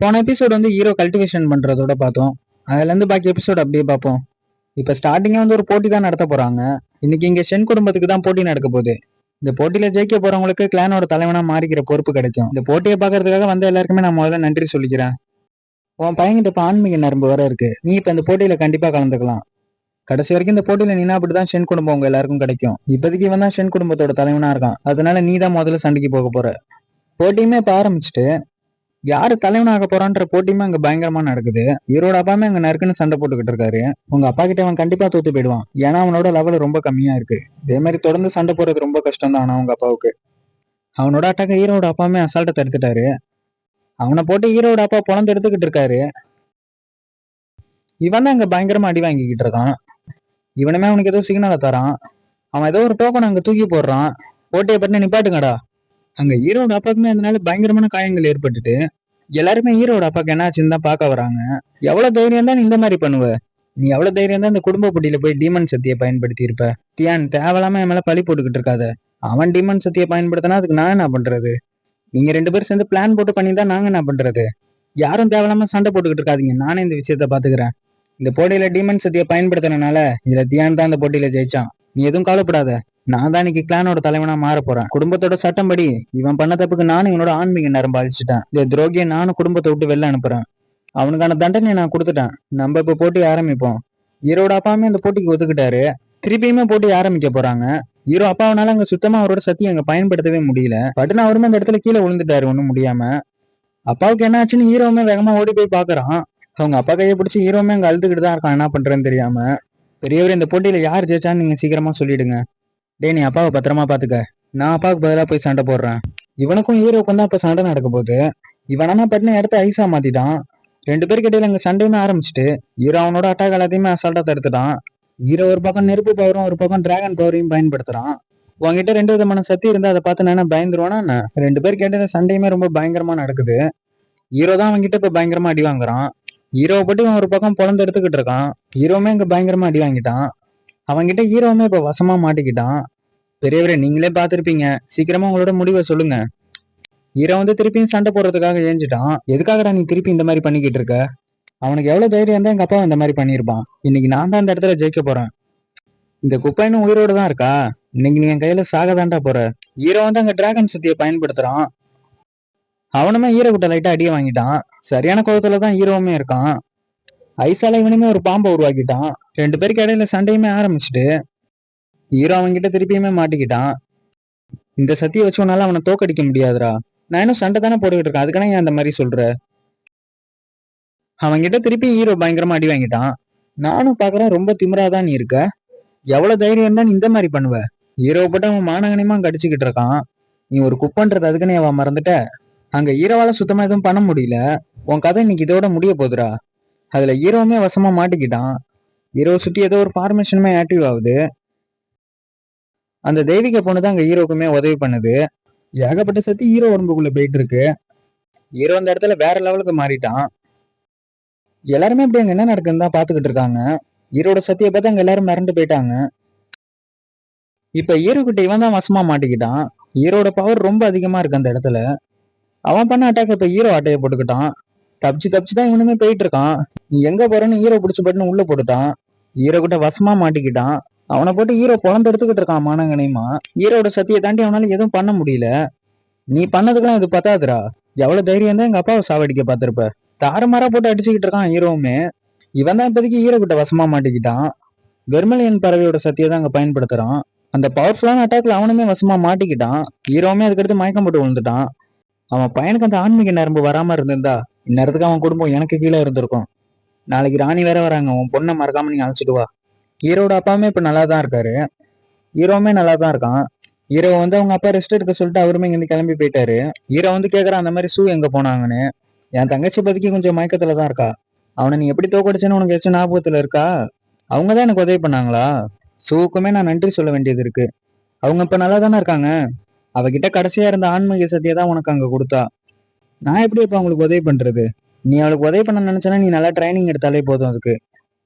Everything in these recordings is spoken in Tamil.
போன எபிசோட் வந்து ஹீரோ கல்டிவேஷன் பண்றதோட பார்த்தோம். அதுல இருந்து பாக்கி எபிசோட் அப்படியே பார்ப்போம். இப்ப ஸ்டார்டிங்கே வந்து ஒரு போட்டி தான் நடத்த போறாங்க. இன்னைக்கு இங்க ஷென் குடும்பத்துக்கு தான் போட்டி நடக்க போகுது. இந்த போட்டியில ஜெயிக்க போறவங்களுக்கு கிளானோட தலைவனா மாறிக்கிற பொறுப்பு கிடைக்கும். இந்த போட்டியை பாக்குறதுக்காக வந்த எல்லாருக்குமே நான் முதல்ல நன்றி சொல்லிக்கிறேன். உன் பையன்கிட்ட இப்ப ஆன்மீக நரம்பு வர இருக்கு. நீ இப்ப இந்த போட்டியில கண்டிப்பா கலந்துக்கலாம். கடைசி வரைக்கும் இந்த போட்டியில நீனா அப்படிதான் ஷென் குடும்பம் உங்க எல்லாருக்கும் கிடைக்கும். இப்போதைக்கு இவன் தான் ஷென் குடும்பத்தோட தலைவனா இருக்கான். அதனால நீ தான் முதல்ல சண்டைக்கு போக போற. போட்டியுமே இப்ப ஆரம்பிச்சுட்டு யாரு தலைவனாக போறான்ற போட்டியுமே அங்க பயங்கரமா நடக்குது. இவரோட அப்பாமே அங்க நறுக்குன்னு சண்டை போட்டுக்கிட்டு இருக்காரு. உங்க அப்பா கிட்ட அவன் கண்டிப்பா தோத்து போயிடுவான். ஏன்னா அவனோட லெவல் ரொம்ப கம்மியா இருக்கு. இதே மாதிரி தொடர்ந்து சண்டை போறது ரொம்ப கஷ்டம் தான். ஆனா அவங்க அப்பாவுக்கு அவனோட அட்டாக்க ஹீரோட அப்பாவுமே அசால்ட்டை தடுத்துட்டாரு. அவனை போட்டு ஹீரோட அப்பா பொழந்து எடுத்துக்கிட்டு இருக்காரு. இவன் தான் அங்க பயங்கரமா அடி வாங்கிக்கிட்டு இருக்கான். இவனுமே அவனுக்கு ஏதோ சிக்னலை தரான். அவன் ஏதோ ஒரு டோக்கன் அங்க தூக்கி போடுறான். போட்டியை பற்றி நிப்பாட்டுங்கடா. அங்க ஹீரோட அப்பாவுக்குமே அதனால பயங்கரமான காயங்கள் ஏற்பட்டுட்டு எல்லாருமே ஹீரோட அப்பாக்கு என்னாச்சுன்னு தான் பார்க்க வராங்க. எவ்வளவு தைரியம் தான் நீ இந்த மாதிரி பண்ணுவ? நீ எவ்வளவு தைரியம் தான் இந்த குடும்ப போட்டியில போய் டீமன் சக்தியை பயன்படுத்தி இருப்ப? தியான் தேவையில்லாம என் மேல பழி போட்டுக்கிட்டு இருக்காத. அவன் டீமன் சக்தியை பயன்படுத்தினா அதுக்கு நான் என்ன பண்றது? நீங்க 2 பேரும் சேர்ந்து பிளான் போட்டு பண்ணிதான் நாங்க என்ன பண்றது? யாரும் தேவையில்லாம சண்டை போட்டுக்கிட்டு இருக்காதீங்க. நானே இந்த விஷயத்த பாத்துக்கிறேன். இந்த போட்டியில டீமன் சக்தியை பயன்படுத்தினால இதுல தியான் தான் இந்த போட்டியில ஜெயிச்சான். நீ எதுவும் கவலைப்படாத. நான் தான் இன்னைக்கு கிளானோட தலைவனா மாற போறேன். குடும்பத்தோட சட்டம்படி இவன் பண்ண தப்புக்கு நானும் இவனோட ஆன்மீக நரம்பு அழிச்சிட்டேன். இந்த துரோகியை நானும் குடும்பத்தை விட்டு வெளில அனுப்புறேன். அவனுக்கான தண்டனை நான் கொடுத்துட்டேன். நம்ம இப்ப போட்டி ஆரம்பிப்போம். ஹீரோட அப்பாவுமே அந்த போட்டிக்கு ஒத்துக்கிட்டாரு. திருப்பியுமே போட்டி ஆரம்பிக்க போறாங்க. ஹீரோ அப்பாவனால அங்க சுத்தமா அவரோட சக்தியை அங்க பயன்படுத்தவே முடியல. பட்டுன்னு அவருமே அந்த இடத்துல கீழே விழுந்துட்டாரு ஒண்ணும் முடியாம. அப்பாவுக்கு என்ன ஆச்சுன்னு ஹீரோவுமே வேகமா ஓடி போய் பாக்குறான். அவங்க அப்பா கையை பிடிச்சி ஹீரோவுமே அங்க அழுதுகிட்டு தான் இருக்கான். என்ன பண்றேன்னு தெரியாம. பெரியவர் இந்த போட்டியில யார் ஜெயிச்சான்னு நீங்க சீக்கிரமா சொல்லிடுங்க. டே நீ அப்பாவை பத்திரமா பாத்துக்க. நான் அப்பாவுக்கு பதிலா போய் சண்டை போடுறேன். இவனுக்கும் ஹீரோவுக்கும் தான் இப்ப சண்டை நடக்க போகுது. இவனா பட்டின இடத்த ஐஸா மாத்திட்டான். 2 பேருக்கு இடையில அங்க சண்டையுமே ஆரம்பிச்சுட்டு ஹீரோ அவனோட அட்டாக் எல்லாத்தையுமே அசால்ட்டா தடுத்துட்டான். ஹீரோ ஒரு பக்கம் நெருப்பு பவரும் ஒரு பக்கம் டிராகன் பவரையும் பயன்படுத்துறான். உங்ககிட்ட 2 விதமான சக்தி இருந்தா அதை பார்த்து நான் பயந்துருவானா என்ன? 2 பேருக்கு இடையில சண்டையுமே ரொம்ப பயங்கரமா நடக்குது. ஹீரோ தான் அவன்கிட்ட இப்ப பயங்கரமா அடி வாங்குறான். ஹீரோவை பற்றி அவன் ஒரு பக்கம் பொழந்து எடுத்துக்கிட்டு இருக்கான். ஹீரோவுமே அங்க பயங்கரமா அடி வாங்கிட்டான். அவன்கிட்ட ஹீரோவுமே இப்ப வசமா மாட்டிக்கிட்டான். பெரியவரே நீங்களே பார்த்திருப்பீங்க. சீக்கிரமா உங்களோட முடிவை சொல்லுங்க. ஹீரோ வந்து திருப்பியும் சண்டை போடுறதுக்காக ஏஞ்சிட்டான். எதுக்காகடா நீ திருப்பி இந்த மாதிரி பண்ணிக்கிட்டு இருக்க? அவனுக்கு எவ்வளவு தைரியம் இருந்தா எங்க அப்பா இந்த மாதிரி பண்ணிருப்பான். இன்னைக்கு நான் தான் இந்த இடத்துல ஜெயிக்க போறேன். இந்த குப்பைன்னு உயிரோட தான் இருக்கா? இன்னைக்கு நீ என் கையில சாகதான்டா போற. ஹீரோ வந்து அங்க டிராகன் சக்தியை பயன்படுத்துறான். அவனுமே ஹீரோ கிட்ட லைட்டா அடியை வாங்கிட்டான். சரியான கோபத்துல தான் ஹீரோவுமே இருக்கான். ஐசால இவனுமே ஒரு பாம்பை உருவாக்கிட்டான். 2 பேருக்கு இடையில சண்டையுமே ஆரம்பிச்சுட்டு ஹீரோ அவன்கிட்ட திருப்பியுமே மாட்டிக்கிட்டான். இந்த சத்தியை வச்சு உன்னால அவனை தோக்கடிக்க முடியாதுடா. நான் இன்னும் சண்டை தானே போட்டுக்கிட்டு இருக்கேன். அதுக்கான ஏன் அந்த மாதிரி சொல்ற? அவன்கிட்ட திருப்பி ஹீரோ பயங்கரமா அடி வாங்கிட்டான். நானும் பாக்குறேன் ரொம்ப திமிராதான் நீ இருக்க. எவ்வளவு தைரியம் தான் நீ இந்த மாதிரி பண்ணுவ? ஹீரோவை போட்டு அவன் மானகனியமா கடிச்சுக்கிட்டு இருக்கான். நீ ஒரு குப்பன்றது அதுக்குன்னு அவன் மறந்துட்ட. அங்க ஹீரோவால சுத்தமா எதுவும் பண்ண முடியல. உன் கதை இன்னைக்கு இதோட முடிய போகுதுடா. அதுல ஹீரோவுமே வசமா மாட்டிக்கிட்டான். ஹீரோ சுத்தி ஏதோ ஒரு ஃபார்மேஷனுமே ஆக்டிவ் ஆகுது. அந்த தெய்வீக பொண்ணு தான் அங்க ஹீரோக்குமே உதவி பண்ணுது. ஏகப்பட்ட சக்தி ஹீரோ உடம்புக்குள்ள போயிட்டு இருக்கு. ஹீரோ அந்த இடத்துல வேற லெவலுக்கு மாறிட்டான். எல்லாருமே இப்படி அங்க என்ன நடக்குன்னு தான் பாத்துக்கிட்டு இருக்காங்க. ஹீரோட சத்தியை பார்த்து அங்க எல்லாரும் மிரண்டு போயிட்டாங்க. இப்ப ஹீரோ கிட்ட இவன் தான் வசமா மாட்டிக்கிட்டான். ஹீரோட பவர் ரொம்ப அதிகமா இருக்கு அந்த இடத்துல. அவன் பண்ண அட்டாக் இப்ப ஹீரோ அட்டைய போட்டுக்கிட்டான். தப்பிச்சு தப்பிச்சு தான் இவனுமே போயிட்டு இருக்கான். நீ எங்க போறன்னு ஹீரோ பிடிச்சு பட்டுன்னு உள்ள போட்டுட்டான். ஹீரோ கிட்ட வசமா மாட்டிக்கிட்டான். அவனை போட்டு ஹீரோ பொழந்து எடுத்துக்கிட்டு இருக்கான் மானங்கனையுமா. ஹீரோட சத்தியை தாண்டி அவனால எதுவும் பண்ண முடியல. நீ பண்ணதுக்கெல்லாம் இது பத்தாதுடா. எவ்வளவு தைரியம் தான் எங்க அப்பாவை சாவடிக்க பார்த்திருப்ப. தாறுமாறா போட்டு அடிச்சுக்கிட்டு இருக்கான் ஹீரோவுமே. இவன் தான் இப்போதைக்கு ஹீரோ கிட்ட வசமா மாட்டிக்கிட்டான். வெர்மலியன் பறவையோட சக்தியை தான் அங்க பயன்படுத்துறான். அந்த பவர்ஃபுல்லான அட்டாக்ல அவனுமே வசமா மாட்டிக்கிட்டான். ஹீரோவுமே அதுக்கடுத்து மயக்கம் போட்டு விழுந்துட்டான். அவன் பையனுக்கு அந்த ஆன்மீக நரம்பு வராம இருந்திருந்தா இந்நேரத்துக்கு அவன் குடும்பம் எனக்கு கீழே இருந்திருக்கும். நாளைக்கு ராணி வேற வராங்க. உன் பொண்ணை மறக்காம நீ அழைச்சிட்டு வா. ஹீரோட அப்பாவுமே இப்ப நல்லா தான் இருக்காரு. ஹீரோவுமே நல்லா தான் இருக்கான். ஹீரோ வந்து அவங்க அப்பா ரெஸ்ட் எடுக்க சொல்லிட்டு அவருமே இங்கிருந்து கிளம்பி போயிட்டாரு. ஹீரோ வந்து கேக்குறான் அந்த மாதிரி ஷூ எங்க போனாங்கன்னு. என் தங்கச்சி பத்திக்கு கொஞ்சம் மயக்கத்துல தான் இருக்கா. அவனை நீ எப்படி தோக்கடிச்சேன்னு உனக்கு ஏதாச்சும் ஞாபகத்துல இருக்கா? அவங்கதான் எனக்கு உதவி பண்ணாங்களா? ஷூவுக்குமே நான் நன்றி சொல்ல வேண்டியது இருக்கு. அவங்க இப்ப நல்லா தானே இருக்காங்க. அவகிட்ட கடைசியா இருந்த ஆன்மீக சக்தியை தான் உனக்கு அங்க கொடுத்தா. நான் எப்படி இப்ப அவங்களுக்கு உதவி பண்றது? நீ அவளுக்கு உதவி பண்ண நினைச்சனா நீ நல்லா ட்ரைனிங் எடுத்தாலே போதும் அதுக்கு.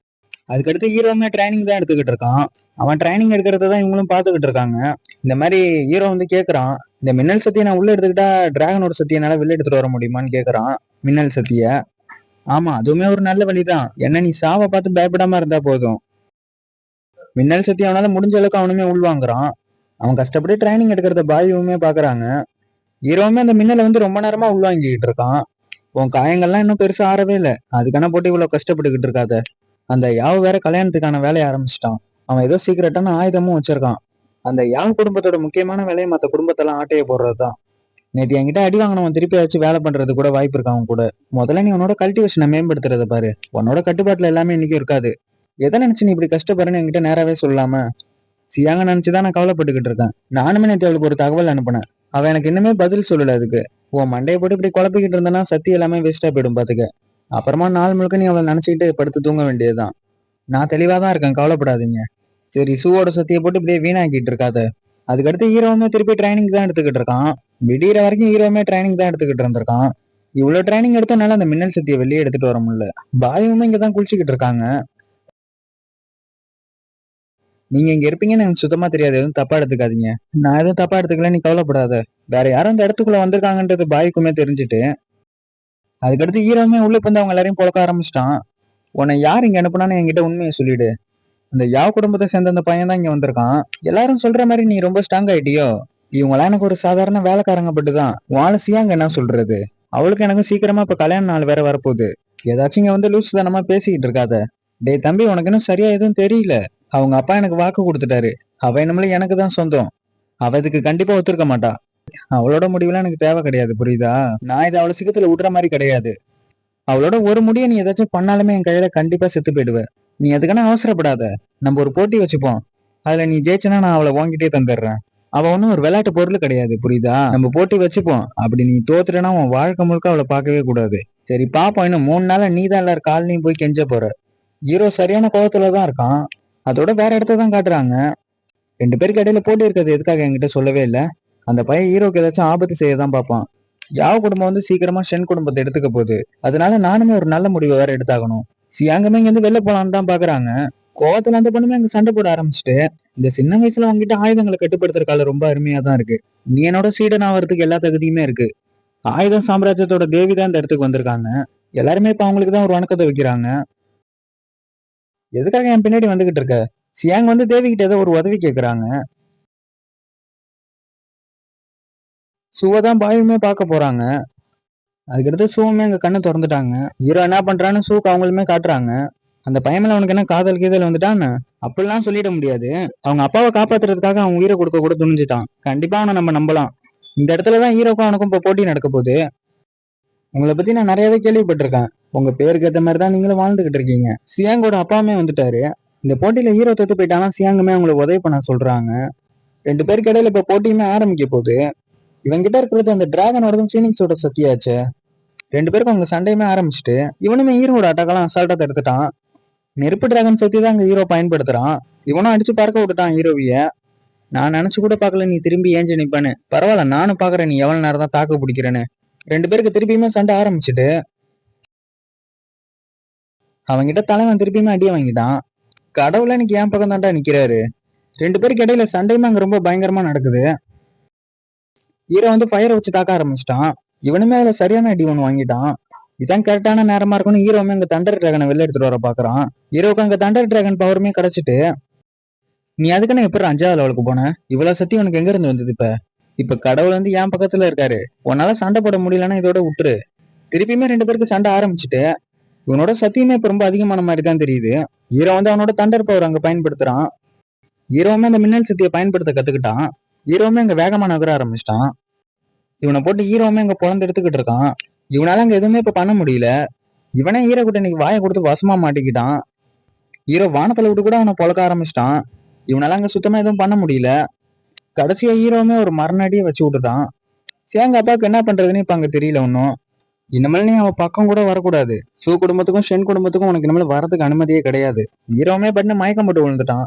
அதுக்கடுத்து ஹீரோவுமே ட்ரைனிங் தான் எடுத்துக்கிட்டு இருக்கான். அவன் ட்ரைனிங் எடுக்கிறத தான் இவங்களும் பாத்துக்கிட்டு இருக்காங்க. இந்த மாதிரி ஹீரோ வந்து கேக்குறான், இந்த மின்னல் சக்தியை நான் உள்ள எடுத்துக்கிட்டா டிராகனோட சக்தியை என்னால வெளில எடுத்துட்டு வர முடியுமான்னு கேக்குறான். மின்னல் சத்திய. ஆமா, அதுவுமே ஒரு நல்ல வழிதான். என்ன நீ சாவை பார்த்து பயப்படாம இருந்தா போதும். மின்னல் சத்தி அவனால முடிஞ்ச அளவுக்கு அவனுமே உள்வாங்குறான். அவன் கஷ்டப்பட்டு ட்ரைனிங் எடுக்கிறத பாயுவுமே பாக்குறாங்க. ஹீரோவுமே அந்த மின்னலை வந்து ரொம்ப நேரமா உள்வாங்கிட்டு இருக்கான். உன் காயங்கள்லாம் இன்னும் பெருசா ஆறவே இல்லை, அதுக்கான போட்டு இவ்வளவு கஷ்டப்பட்டுக்கிட்டு இருக்காத. அந்த யாவு வேற கல்யாணத்துக்கான வேலையை ஆரம்பிச்சிட்டான். அவன் ஏதோ சீக்கிரட்டான ஆயுதமும் வச்சிருக்கான். அந்த யாவு குடும்பத்தோட முக்கியமான வேலையை மற்ற குடும்பத்தெல்லாம் ஆட்டைய போடுறதுதான். நேற்று என்கிட்ட அடி வாங்கினவன் திருப்பி வச்சு வேலை பண்றது கூட வாய்ப்பு இருக்கு அவன் கூட. முதல்ல நீ உன்னோட கல்டிவேஷனை மேம்படுத்துறத பாரு. உன்னோட கட்டுப்பாட்டுல எல்லாமே இன்னைக்கு இருக்காது. எதை நினைச்சு நீ இப்படி கஷ்டப்படுறேன்னு என்கிட்ட நேராவே சொல்லாம சியாங்க நினைச்சுதான் நான் கவலைப்பட்டுக்கிட்டு இருக்கேன். நானுமே நேற்று அவளுக்கு ஒரு தகவல் அனுப்புனேன். அவன் எனக்கு இன்னுமே பதில் சொல்லல. அதுக்கு உன் மண்டையை போட்டு இப்படி குழப்பிக்கிட்டு இருந்தனா சத்தி எல்லாமே வேஸ்டா போயிடும் பாத்துக்க. அப்புறமா நாள் முழுக்க நீ அவளை நினைச்சுக்கிட்டு படுத்து தூங்க வேண்டியதுதான். நான் தெளிவா தான் இருக்கேன், கவலைப்படாதீங்க. சரி, சூவோட சத்தியை போட்டு இப்படியே வீணாக்கிட்டு இருக்காத. அதுக்கடுத்து ஹீரோவுமே திருப்பி ட்ரைனிங் தான் எடுத்துக்கிட்டு இருக்கான். விடிகிற வரைக்கும் ஹீரோவுமே ட்ரைனிங் தான் எடுத்துக்கிட்டு இருந்திருக்கான். இவ்வளவு ட்ரைனிங் எடுத்தனால அந்த மின்னல் சக்தியை வெளியே எடுத்துட்டு வர முடியல. பாயுமே இங்கதான் குளிச்சுக்கிட்டு இருக்காங்க. நீங்க இங்க இருப்பீங்கன்னு எனக்கு சுத்தமா தெரியாது, எதுவும் தப்பா எடுத்துக்காதீங்க. நான் எதுவும் தப்பா எடுத்துக்கல, நீ கவலைப்படாத. வேற யாரும் அந்த இடத்துக்குள்ள வந்திருக்காங்கன்றது பாய்க்குமே தெரிஞ்சுட்டு அதுக்கடுத்து ஹீரோவுமே உள்ள வந்து அவங்க எல்லாரையும் பொழக்க ஆரம்பிச்சிட்டான். உன்னை யார் இங்க அனுப்புனான்னு என்கிட்ட உண்மையை சொல்லிடு. அந்த யாவ் குடும்பத்தை சேர்ந்த அந்த பையன் தான் இங்க வந்திருக்கான். எல்லாரும் சொல்ற மாதிரி நீ ரொம்ப ஸ்ட்ராங் ஆயிட்டியோ? இவங்களாம் எனக்கு ஒரு சாதாரண வேலைக்காரங்க பட்டுதான். உன் சியாங்க என்ன சொல்றது? அவளுக்கு எனக்கு சீக்கிரமா இப்ப கல்யாண நாள் வேற வரப்போகுது. ஏதாச்சும் இங்க வந்து லூசு தானமா பேசிக்கிட்டு இருக்காத. டேய் தம்பி, உனக்கு இன்னும் சரியா எதுவும் தெரியல. அவங்க அப்பா எனக்கு வாக்கு கொடுத்துட்டாரு. அவ நம்மள எனக்கு தான் சொந்தம். அவ இதுக்கு கண்டிப்பா ஒத்துருக்க மாட்டா. அவளோட முடிவுலாம் எனக்கு தேவை கிடையாது, புரியுதா? நான் இதை அவளை சிக்கத்துல விடுற மாதிரி கிடையாது. அவளோட ஒரு முடியை நீ ஏதாச்சும் பண்ணாலுமே என் கையில கண்டிப்பா செத்து போயிடுவ. நீ அதுக்கான அவசரப்படாத. நம்ம ஒரு போட்டி வச்சுப்போம். அதுல நீ ஜெயிச்சனா நான் அவளை வாங்கிட்டே தந்துடுறேன். அவ ஒன்னும் ஒரு விளையாட்டு பொருள் கிடையாது, புரியுதா? நம்ம போட்டி வச்சுப்போம். அப்படி நீ தோத்துட்டனா உன் வாழ்க்கை முழுக்க அவளை பார்க்கவே கூடாது. சரி பாப்போம், இன்னும் 3 நாளா நீ தான் எல்லாரும் காலையும் போய் கெஞ்ச போற. ஹீரோ சரியான கோவத்துலதான் இருக்கான். அதோட வேற இடத்த தான் காட்டுறாங்க. 2 பேருக்கு இடையில போட்டி இருக்கிறது எதுக்காக என்கிட்ட சொல்லவே இல்லை. அந்த பையன் ஹீரோக்கு ஏதாச்சும் ஆபத்து செய்யதான் பார்ப்பான். யாவ் குடும்பம் வந்து சீக்கிரமா ஷென் குடும்பத்தை எடுத்துக்க போகுது. அதனால நானுமே ஒரு நல்ல முடிவை வேற எடுத்தாகணும். சியாங்கமே இங்க இருந்து வெளில போலான்னு தான் பாக்குறாங்க. கோவத்துல அந்த பொண்ணுமே அங்க சண்டை போட ஆரம்பிச்சுட்டு, இந்த சின்ன வயசுல உங்ககிட்ட ஆயுதங்களை கட்டுப்படுத்துற கால ரொம்ப அருமையா தான் இருக்கு. நீ என்னோட சீடன் ஆகிறதுக்கு எல்லா தகுதியுமே இருக்கு. ஆயுதம் சாம்ராஜ்யத்தோட தேவி தான் இந்த இடத்துக்கு வந்திருக்காங்க. எல்லாருமே இப்ப அவங்களுக்கு தான் ஒரு வணக்கத்தை வைக்கிறாங்க. எதுக்காக என் பின்னாடி வந்துகிட்டு இருக்க? சியாங் வந்து தேவி கிட்ட ஏதோ ஒரு உதவி கேக்குறாங்க. சுவதான் பாயுமே பார்க்க போறாங்க. அதுக்கடுத்து சூவுமே அங்க கண்ணை திறந்துட்டாங்க. ஹீரோ என்ன பண்றான்னு சூக்கு அவங்களுமே காட்டுறாங்க. அந்த பையன் மேல அவனுக்கு என்ன காதல் கீதல் வந்துட்டான்னு அப்படிலாம் சொல்லிட முடியாது. அவங்க அப்பாவை காப்பாத்துறதுக்காக அவன் உயிரை கொடுக்க கூட துணிஞ்சிட்டான். கண்டிப்பா அவனை நம்ம நம்பலாம். இந்த இடத்துலதான் ஹீரோக்கும் அவனுக்கும் இப்ப போட்டி நடக்க போகுது. உங்களை பத்தி நான் நிறையவே கேள்விப்பட்டிருக்கேன். உங்க பேருக்கு ஏத்த மாதிரி தான் நீங்களும் வாழ்ந்துகிட்டு இருக்கீங்க. சியாங்கோட அப்பாவுமே வந்துட்டாரு. இந்த போட்டியில ஹீரோ தொத்து போயிட்டாலும் சியாங்குமே அவங்களை உதவி பண்ண சொல்றாங்க. 2 பேருக்கு இடையில இப்ப போட்டியுமே ஆரம்பிக்க போகுது. இவங்கிட்ட இருக்கிறது அந்த டிராகனோட ஃபீனிக்ஸோட சத்தியாச்சு. 2 பேருக்கும் அங்க சண்டையுமே ஆரம்பிச்சுட்டு இவனுமே ஹீரோட அட்டாக்கெல்லாம் அசால்ட்டா தடுத்துட்டான். நெருப்பு டிராகன் சக்தி தான் அங்க ஹீரோ பயன்படுத்துறான். இவனும் அடிச்சு பறக்க விட்டுட்டான் ஹீரோவிய. நான் நினைச்சு கூட பாக்கல நீ திரும்பி ஏஞ்சி நிப்பான்னு. பரவாயில்ல, நானும் பாக்குறேன் நீ எவ்வளவு நேரம் தான் தாக்கு பிடிக்கிறேன்னு. 2 பேருக்கு திருப்பியுமே சண்டை ஆரம்பிச்சுட்டு அவங்கிட்ட தலைவன் திருப்பியுமே அடிய வாங்கிட்டான். கடவுள இன்னைக்கு என் பக்கம் தான்டா நிக்கிறாரு. 2 பேருக்கு இடையில சண்டையுமே அங்க ரொம்ப பயங்கரமா நடக்குது. ஹீரோ வந்து ஃபயரை வச்சு தாக்க ஆரம்பிச்சிட்டான். இவனுமே அதுல சரியான அடி ஒண்ணு வாங்கிட்டான். இதான் கரெக்டான நேரமா இருக்கும்னு ஹீரோமே அங்க தண்டர் டிராகனை வெளில எடுத்துட்டு வர பாக்குறான். ஹீரோக்கு அங்க தண்டர் டிராகன் பவருமே கிடைச்சிட்டு, நீ அதுக்குன்னு எப்படி 5வது லெவலுக்கு போன? இவ்வளவு சக்தி உனக்கு எங்க இருந்து வந்தது? இப்ப கடவுள் வந்து என் பக்கத்துல இருக்காரு. உன்னால சண்டை போட முடியலன்னா இதோட விட்டுரு. திருப்பியுமே 2 பேருக்கு சண்டை ஆரம்பிச்சுட்டு இவனோட சத்தியமே இப்ப ரொம்ப அதிகமான மாதிரி தான் தெரியுது. ஹீரோ வந்து அவனோட தண்டர் பவர் அங்க பயன்படுத்துறான். ஹீரோவுமே அந்த மின்னல் சக்தியை பயன்படுத்த கத்துக்கிட்டான். ஹீரோவுமே அங்க வேகமா நகர ஆரம்பிச்சிட்டான். இவனை போட்டு ஹீரோவுமே அங்க பொழந்து எடுத்துக்கிட்டு இருக்கான். இவனால அங்க எதுவுமே இப்ப பண்ண முடியல. இவனே ஹீரோ கிட்ட இன்னைக்கு வாயை கொடுத்து வசமா மாட்டிக்கிட்டான். ஹீரோ வானத்துல விட்டு கூட அவனை பொழக்க ஆரம்பிச்சிட்டான். இவனால அங்க சுத்தமா எதுவும் பண்ண முடியல. கடைசியா ஹீரோவுமே ஒரு மரணடியை வச்சு விட்டுட்டான். சேங்க அப்பாவுக்கு என்ன பண்றதுன்னு இப்ப அங்க தெரியல ஒன்னும். இனிமேல் நீ அவன் பக்கம் கூட வரக்கூடாது. சூ குடும்பத்துக்கும் ஷென் குடும்பத்துக்கும் உனக்கு இனிமேல் வரதுக்கு அனுமதியே கிடையாது. ஹீரோவுமே பண்ணு மயக்கம் போட்டு விழுந்துட்டான்.